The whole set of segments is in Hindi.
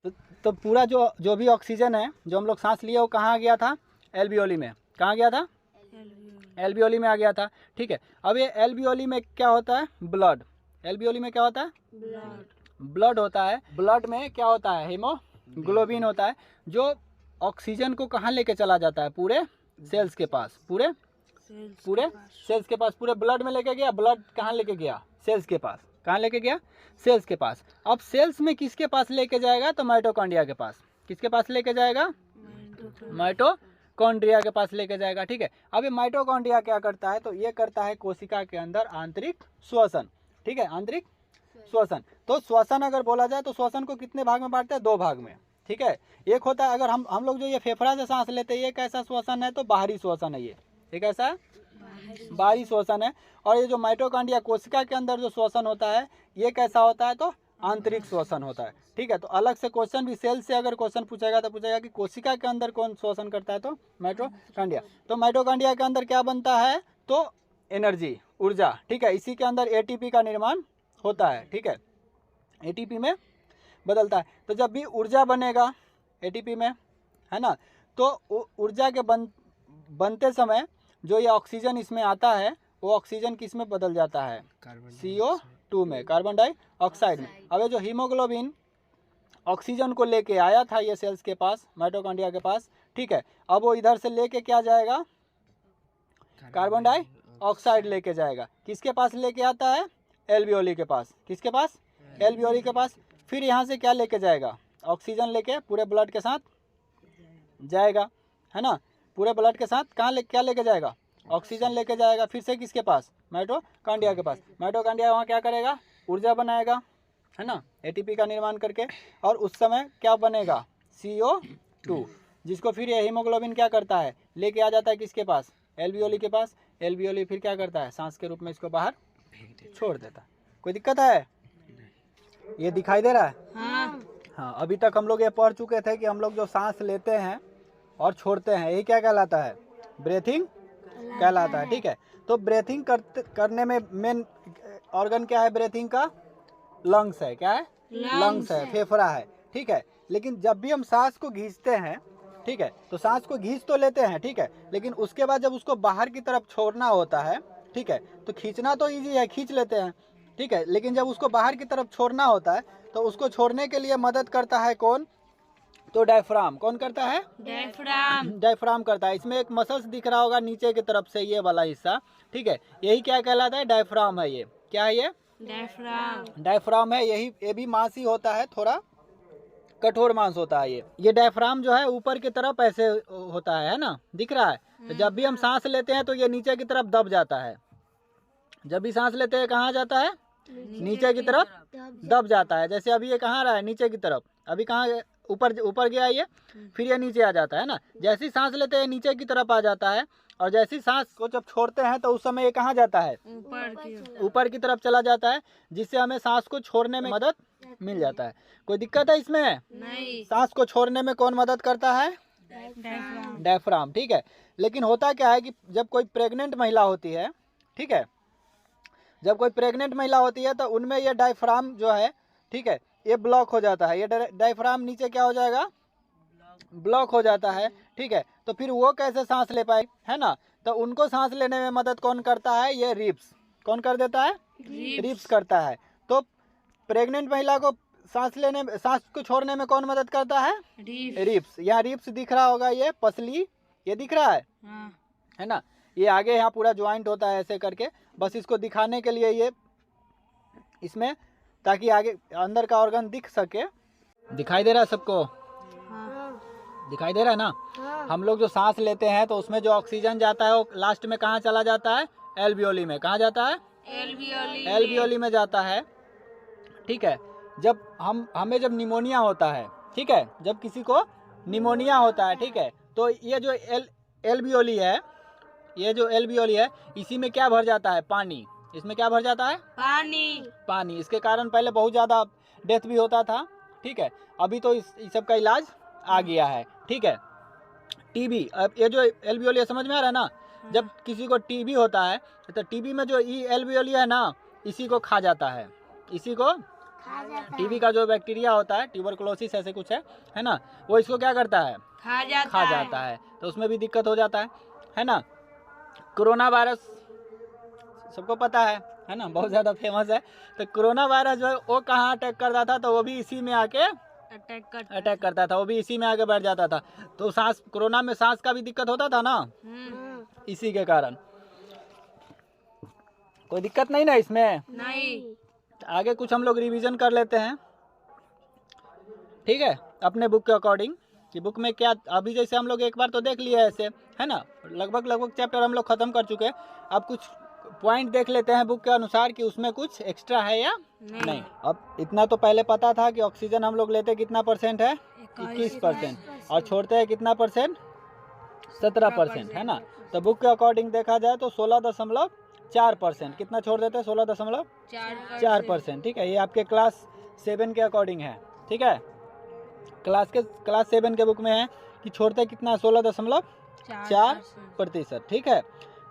तो, तो पूरा जो जो भी ऑक्सीजन है जो हम लोग सांस लिए वो कहाँ गया था? एल्वियोली में। कहाँ गया था? एल्वियोली में आ गया था। ठीक है, अब ये एल्वियोली में क्या होता है? ब्लड। एल्वियोली में क्या होता है? ब्लड होता है। ब्लड में क्या होता है? हीमोग्लोबिन होता है, जो ऑक्सीजन को कहाँ लेके चला जाता है? पूरे सेल्स के पास। पूरे सेल्स के पास, पूरे ब्लड में लेके गया। ब्लड कहाँ लेके गया? सेल्स के पास। कहाँ लेके गया? सेल्स के पास। अब सेल्स में किसके पास लेके जाएगा? तो माइटोकॉन्ड्रिया के पास। किसके पास लेके जाएगा? माइटोकॉन्ड्रिया के पास लेके जाएगा। ठीक है, अब ये माइटोकॉन्ड्रिया क्या करता है? तो ये करता है कोशिका के अंदर आंतरिक श्वसन। ठीक है, आंतरिक श्वसन। तो श्वसन अगर बोला जाए तो श्वसन को कितने भाग में बांटते हैं? 2 भाग में। ठीक है, एक होता है अगर हम लोग जो ये फेफड़ा से सांस लेते हैं, ये कैसा श्वसन है? तो बाहरी श्वसन है। ये कैसा है? बाहरी श्वसन है। और ये जो माइटोकॉन्ड्रिया कोशिका के अंदर जो श्वसन होता है, ये कैसा होता है? तो आंतरिक श्वसन होता है। ठीक है, तो अलग से क्वेश्चन भी सेल से अगर क्वेश्चन पूछेगा तो पूछेगा कि कोशिका के अंदर कौन श्वसन करता है? तो माइटोकॉन्ड्रिया। तो माइटोकॉन्ड्रिया के अंदर क्या बनता है? तो एनर्जी, ऊर्जा। ठीक है, इसी के अंदर एटीपी का निर्माण होता है। ठीक है, एटीपी में बदलता है। तो जब भी ऊर्जा बनेगा एटीपी में, है ना, तो ऊर्जा के बनते समय जो ये ऑक्सीजन इसमें आता है, वो ऑक्सीजन किस में बदल जाता है? CO2 में, कार्बन डाइऑक्साइड में। अब ये जो हीमोग्लोबिन ऑक्सीजन को लेके आया था ये सेल्स के पास, माइटोकॉन्ड्रिया के पास, ठीक है, अब वो इधर से लेके क्या जाएगा? कार्बन डाइऑक्साइड लेके जाएगा। किसके पास लेके आता है? एल्वियोली के पास। किसके पास? एल्वियोली के पास। फिर यहाँ से क्या लेके जाएगा? ऑक्सीजन लेके पूरे ब्लड के साथ जाएगा, है ना। पूरे ब्लड के साथ क्या लेके जाएगा? ऑक्सीजन लेके जाएगा। फिर से किसके पास? माइटोकॉन्ड्रिया के पास। माइटोकॉन्ड्रिया वहाँ क्या करेगा? ऊर्जा बनाएगा, है ना, एटीपी का निर्माण करके। और उस समय क्या बनेगा? CO2, जिसको फिर ये हीमोग्लोबिन क्या करता है? लेके आ जाता है किसके पास? एल्वियोली के पास। एल्वियोली फिर क्या करता है? सांस के रूप में इसको बाहर छोड़ देता है। कोई दिक्कत है? ये दिखाई दे रहा है? हाँ, अभी तक हम लोग ये पढ़ चुके थे कि हम लोग जो सांस लेते हैं और छोड़ते हैं, यही क्या कहलाता है? ब्रीथिंग कहलाता है। ठीक है, तो ब्रीथिंग करने में मेन ऑर्गन क्या है? ब्रीथिंग का लंग्स है। क्या है? लंग्स है, फेफड़ा है। ठीक है, लेकिन जब भी हम सांस को खींचते हैं, ठीक है, तो सांस को खींच तो लेते हैं, ठीक है, लेकिन उसके बाद जब उसको बाहर की तरफ छोड़ना होता है, ठीक है, तो खींचना तो ईजी है, खींच लेते हैं, ठीक है, लेकिन जब उसको बाहर की तरफ छोड़ना होता है तो उसको छोड़ने के लिए मदद करता है कौन? तो डायफ्राम। कौन करता है? डायफ्राम करता है। इसमें एक मसल्स दिख रहा होगा नीचे की तरफ से, ये वाला हिस्सा, ठीक है, यही क्या कहलाता है? डायफ्राम है। ये क्या है? ये डायफ्राम है। ये भी मांस ही होता है, थोड़ा कठोर मांस होता है। ये डायफ्राम जो है ऊपर की तरफ ऐसे होता है ना, दिख रहा है। तो जब भी हम सांस लेते हैं तो ये नीचे की तरफ दब जाता है। जब भी सांस लेते हैं कहाँ जाता है? नीचे की तरफ दब जाता है। जैसे अभी ये कहाँ रहा है? नीचे की तरफ। अभी कहाँ? ऊपर गया ये, फिर ये नीचे आ जाता है ना। जैसी सांस लेते हैं नीचे की तरफ आ जाता है, और जैसी सांस को जब छोड़ते हैं तो उस समय ये कहाँ जाता है? ऊपर की तरफ चला जाता है, जिससे हमें सांस को छोड़ने में मदद मिल जाता है। कोई दिक्कत है इसमें? नहीं। सांस को छोड़ने में कौन मदद करता है? डायफ्राम। ठीक है, लेकिन होता क्या है कि जब कोई प्रेग्नेंट महिला होती है, ठीक है, जब कोई प्रेग्नेंट महिला होती है तो उनमें ये डायफ्राम जो है, ठीक है, ये ब्लॉक हो जाता है। ये डायफ्राम नीचे क्या हो जाएगा? ब्लॉक हो जाता है। ठीक है, तो फिर वो कैसे सांस ले पाए, है ना। तो उनको सांस लेने में मदद कौन करता है? ये रिब्स। कौन कर देता है? रिब्स करता है। तो प्रेग्नेंट महिला को सांस को छोड़ने में कौन मदद करता है? रिब्स। यहाँ रिब्स दिख रहा होगा, ये पसली, ये दिख रहा है, है ना। ये आगे यहाँ पूरा ज्वाइंट होता है ऐसे करके, बस इसको दिखाने के लिए ये इसमें, ताकि आगे अंदर का ऑर्गन दिख सके। दिखाई दे रहा है सबको? दिखाई दे रहा है ना। हम लोग जो सांस लेते हैं तो उसमें जो ऑक्सीजन जाता है वो लास्ट में कहाँ चला जाता है? एल्वियोली में। कहाँ जाता है? एल्वियोली में जाता है। ठीक है, जब हमें जब निमोनिया होता है, ठीक है, जब किसी को निमोनिया होता है, ठीक है, तो ये जो एल्वियोली है, ये जो एल्वियोली है, इसी में क्या भर जाता है? पानी। इसमें क्या भर जाता है? पानी। इसके कारण पहले बहुत ज़्यादा डेथ भी होता था, ठीक है, अभी तो इस सब का इलाज आ गया है। ठीक है, टीबी, अब ये जो एल्वियोली समझ में आ रहा है ना, जब किसी को टीबी होता है तो टीबी में जो एल्वियोली है ना, इसी को खा जाता है, इसी को टीबी का जो बैक्टीरिया होता है, ट्यूबरकुलोसिस ऐसे कुछ है ना, वो इसको क्या करता है, खा जाता है, तो उसमें भी दिक्कत हो जाता है ना। कोरोना वायरस सबको पता है ना, बहुत ज़्यादा फेमस है। तो कोरोना वायरस जो है वो कहाँ अटैक करता था, तो वो भी इसी में आके अटैक करता था, वो भी इसी में आके बैठ जाता था। तो सांस, कोरोना में सांस का भी दिक्कत होता था ना, इसी के कारण। कोई दिक्कत नहीं ना इसमें? नहीं। आगे कुछ हम लोग रिवीजन कर लेते हैं, ठीक है, अपने बुक के अकॉर्डिंग कि बुक में क्या। अभी जैसे हम लोग एक बार तो देख लिए ऐसे, है ना, लगभग चैप्टर हम लोग खत्म कर चुके हैं। अब कुछ पॉइंट देख लेते हैं बुक के अनुसार कि उसमें कुछ एक्स्ट्रा है या नहीं। अब इतना तो पहले पता था कि ऑक्सीजन हम लोग लेते कितना परसेंट है, 21%, और छोड़ते हैं कितना परसेंट, 17%, है ना। तो बुक के अकॉर्डिंग देखा जाए तो 16.4%, कितना छोड़ देते हैं, 16.4%, ठीक है। ये आपके क्लास 7 के अकॉर्डिंग है, ठीक है। क्लास 7 के बुक में है कि छोड़ते कितना, 16.4%, ठीक है।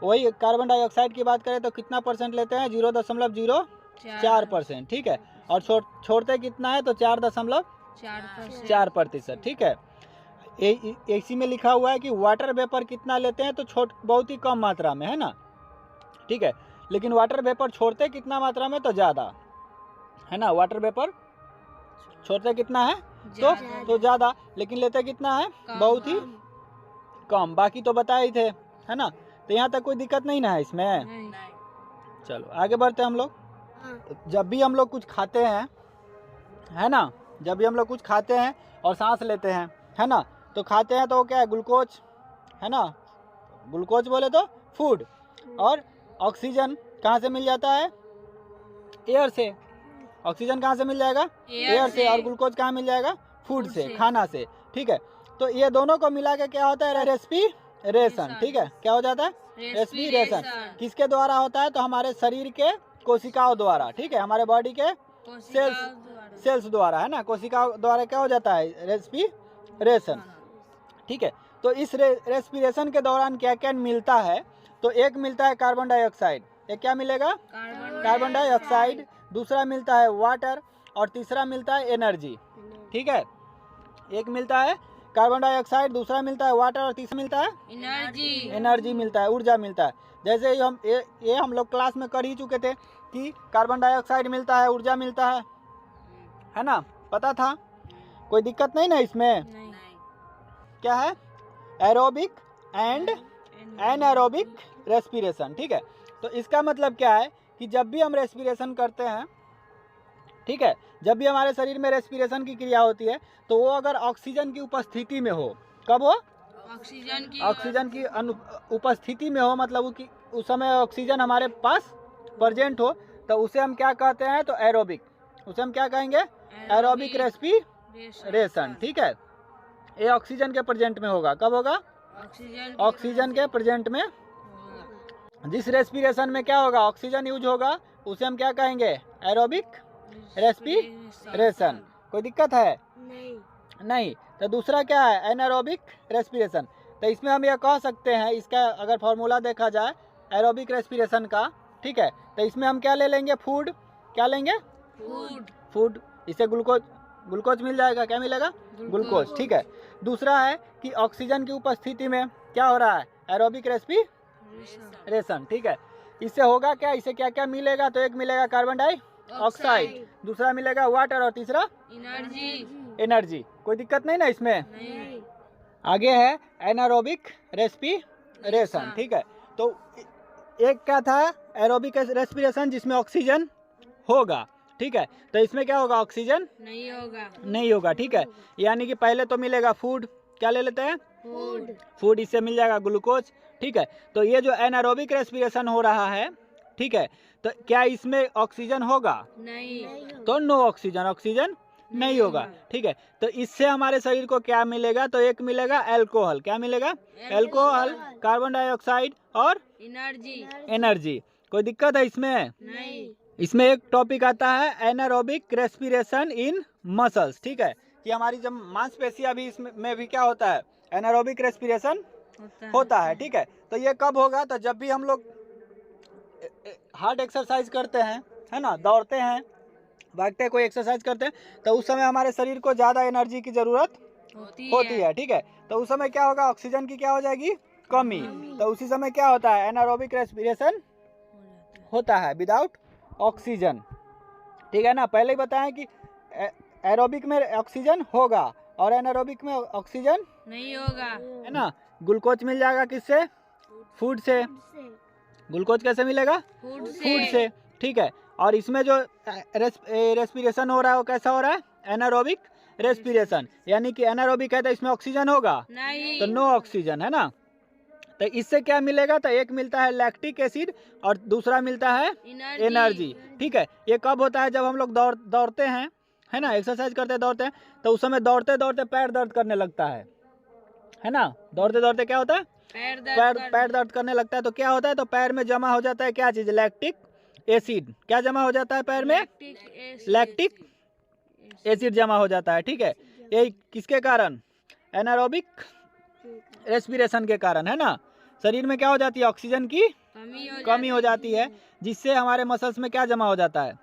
वही कार्बन डाइऑक्साइड की बात करें तो कितना परसेंट लेते हैं, 0.04%, ठीक है। और छोड़ते कितना है, तो 4.4%, ठीक है। इसी में लिखा हुआ है कि वाटर वेपर कितना लेते हैं, तो बहुत ही कम मात्रा में, है ना, ठीक है। लेकिन वाटर वेपर छोड़ते कितना मात्रा में, तो ज़्यादा, है ना। वाटर वेपर छोड़ते कितना है, तो ज़्यादा, लेकिन लेते कितना है, बहुत ही कम। बाकी तो बताए ही थे, है ना। तो यहाँ तक कोई दिक्कत नहीं ना है इसमें। चलो आगे बढ़ते हैं हम लोग। जब भी हम लोग कुछ खाते हैं, है ना, जब भी हम लोग कुछ खाते हैं और सांस लेते हैं, है ना, तो खाते हैं तो क्या है, ग्लूकोज, है ना, ग्लूकोज बोले तो फूड। और ऑक्सीजन कहाँ से मिल जाता है, एयर से। ऑक्सीजन कहाँ से मिल जाएगा, एयर से। और ग्लूकोज कहाँ मिल जाएगा, फूड से, खाना से, ठीक है। तो ये दोनों को मिला के क्या होता है, रेस्पिरेशन, ठीक है। क्या हो जाता है, रेस्पिरेशन। किसके द्वारा होता है, तो हमारे शरीर के कोशिकाओं द्वारा, ठीक है, हमारे बॉडी के सेल्स द्वारा, है ना, कोशिकाओं द्वारा क्या हो जाता है, रेस्पिरेशन, ठीक है। तो इस रेस्पिरेशन के दौरान क्या क्या मिलता है, तो एक मिलता है कार्बन डाइऑक्साइड, एक क्या मिलेगा, कार्बन डाइऑक्साइड। दूसरा मिलता है वाटर, और तीसरा मिलता है एनर्जी, ठीक है। एक मिलता है कार्बन डाइऑक्साइड, दूसरा मिलता है वाटर, और तीसरा मिलता है एनर्जी मिलता है, ऊर्जा मिलता है। जैसे ये हम लोग क्लास में कर ही चुके थे कि कार्बन डाइऑक्साइड मिलता है, ऊर्जा मिलता है ना, पता था, कोई दिक्कत नहीं ना इसमें। क्या है, एरोबिक एंड एनारोबिक रेस्पिरेशन, ठीक है। तो इसका मतलब क्या है कि जब भी हम रेस्पिरेशन करते हैं, ठीक है, जब भी हमारे शरीर में रेस्पिरेशन की क्रिया होती है, तो वो अगर ऑक्सीजन की उपस्थिति में हो, कब हो, ऑक्सीजन की उपस्थिति में हो, मतलब उस समय ऑक्सीजन हमारे पास प्रेजेंट हो, तो उसे हम क्या कहते हैं, तो एरोबिक, उसे हम क्या कहेंगे, एरोबिक रेस्पिरेशन, ठीक है। ये ऑक्सीजन के प्रेजेंट में होगा, कब होगा, ऑक्सीजन के प्रेजेंट में। जिस रेस्पिरेशन में क्या होगा, ऑक्सीजन यूज होगा, उसे हम क्या कहेंगे, एरोबिक रेस्पिरेशन। कोई दिक्कत है, नहीं। तो दूसरा क्या है, एनारोबिक रेस्पिरेशन। तो इसमें हम यह कह सकते हैं, इसका अगर फॉर्मूला देखा जाए एरोबिक रेस्पिरेशन का, ठीक है, तो इसमें हम क्या ले लेंगे, फूड, क्या लेंगे, फूड। इससे ग्लूकोज मिल जाएगा, क्या मिलेगा, ग्लूकोज, ठीक है। दूसरा है कि ऑक्सीजन की उपस्थिति में क्या हो रहा है, एरोबिक रेस्पिरेशन, ठीक है। इससे होगा क्या, इससे क्या क्या मिलेगा, तो एक मिलेगा कार्बन डाइऑक्साइड, दूसरा मिलेगा वाटर, और तीसरा एनर्जी। कोई दिक्कत नहीं ना इसमें। आगे है एनारोबिक रेस्पिरेशन, ठीक है। तो एक क्या था, एरोबिक रेस्पिरेशन, जिसमें ऑक्सीजन होगा, ठीक है। तो इसमें क्या होगा, ऑक्सीजन नहीं होगा, ठीक है। यानी कि पहले तो मिलेगा फूड, क्या ले लेते हैं, फूड, इससे मिल जाएगा ग्लूकोज, ठीक है। तो ये जो एनारोबिक रेस्पिरेशन हो रहा है, ठीक है, तो क्या इसमें ऑक्सीजन होगा, नहीं, तो नो ऑक्सीजन नहीं होगा, ठीक है। तो इससे हमारे शरीर को क्या मिलेगा, तो एक मिलेगा एल्कोहल, क्या मिलेगा, एल्कोहल, कार्बन डाइऑक्साइड और एनर्जी। कोई दिक्कत है इसमें, नहीं। इसमें एक टॉपिक आता है एनारोबिक रेस्पिरेशन इन मसल्स, ठीक है, कि हमारी जब मांसपेशियां भी इसमें भी क्या होता है, एनारोबिक रेस्पिरेशन होता है, ठीक है। तो ये कब होगा, तो जब भी हम लोग हार्ड एक्सरसाइज करते हैं, है ना, दौड़ते हैं, भागते हैं, कोई एक्सरसाइज करते हैं, तो उस समय हमारे शरीर को ज़्यादा एनर्जी की ज़रूरत होती है, ठीक है। तो उस समय क्या होगा, ऑक्सीजन की क्या हो जाएगी, कमी। तो उसी समय क्या होता है, एनारोबिक रेस्पिरेशन होता है विदाउट ऑक्सीजन, ठीक है ना। पहले ही बताएं कि एरोबिक में ऑक्सीजन होगा और एनारोबिक में ऑक्सीजन नहीं होगा, है ना। ग्लूकोज मिल जाएगा किससे, फूड से। ग्लूकोज कैसे मिलेगा, फूड से, ठीक है। और इसमें जो रेस्पिरेशन हो रहा है वो कैसा हो रहा है, एनारोबिक रेस्पिरेशन, यानी कि एनारोबिक है तो इसमें ऑक्सीजन होगा नहीं, तो नो ऑक्सीजन, है ना। तो इससे क्या मिलेगा, तो एक मिलता है लैक्टिक एसिड और दूसरा मिलता है एनर्जी, ठीक है। ये कब होता है, जब हम लोग दौड़ते हैं, है ना, एक्सरसाइज करते दौड़ते हैं, तो उस समय दौड़ते दौड़ते पैर दर्द करने लगता है ना। दौड़ते दौड़ते क्या होता है, पैर दर्द करने लगता है, तो क्या होता है, तो पैर में जमा हो जाता है क्या चीज़, लैक्टिक एसिड। क्या जमा हो जाता है पैर में, लैक्टिक एसिड जमा हो जाता है, ठीक है। ये किसके कारण, एनारोबिक रेस्पिरेशन के कारण, है ना। शरीर में क्या हो जाती है, ऑक्सीजन की कमी हो जाती है, जिससे हमारे मसल्स में क्या जमा हो जाता है,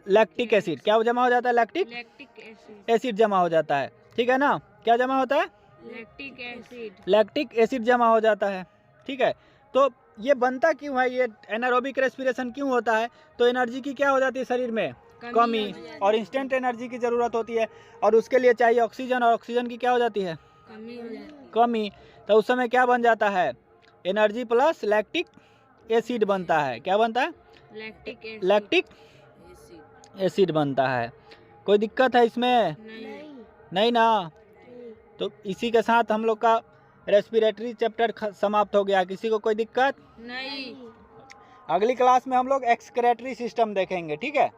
लैक्टिक एसिड। क्या जमा हो जाता है, लैक्टिक एसिड जमा हो जाता है, ठीक है ना। क्या जमा होता है, लैक्टिक एसिड जमा हो जाता है, ठीक है। तो ये बनता क्यों है, ये एनारोबिक रेस्पिरेशन क्यों होता है, तो एनर्जी की क्या हो जाती है शरीर में, कमी, और इंस्टेंट एनर्जी की ज़रूरत होती है, और उसके लिए चाहिए ऑक्सीजन, और ऑक्सीजन की क्या हो जाती है, कमी। तो उस समय क्या बन जाता है, एनर्जी प्लस लैक्टिक एसिड बनता है। क्या बनता है, लैक्टिक एसिड बनता है। कोई दिक्कत है इसमें, नहीं ना। तो इसी के साथ हम लोग का रेस्पिरेटरी चैप्टर समाप्त हो गया। किसी को कोई दिक्कत नहीं। अगली क्लास में हम लोग एक्सक्रेटरी सिस्टम देखेंगे, ठीक है।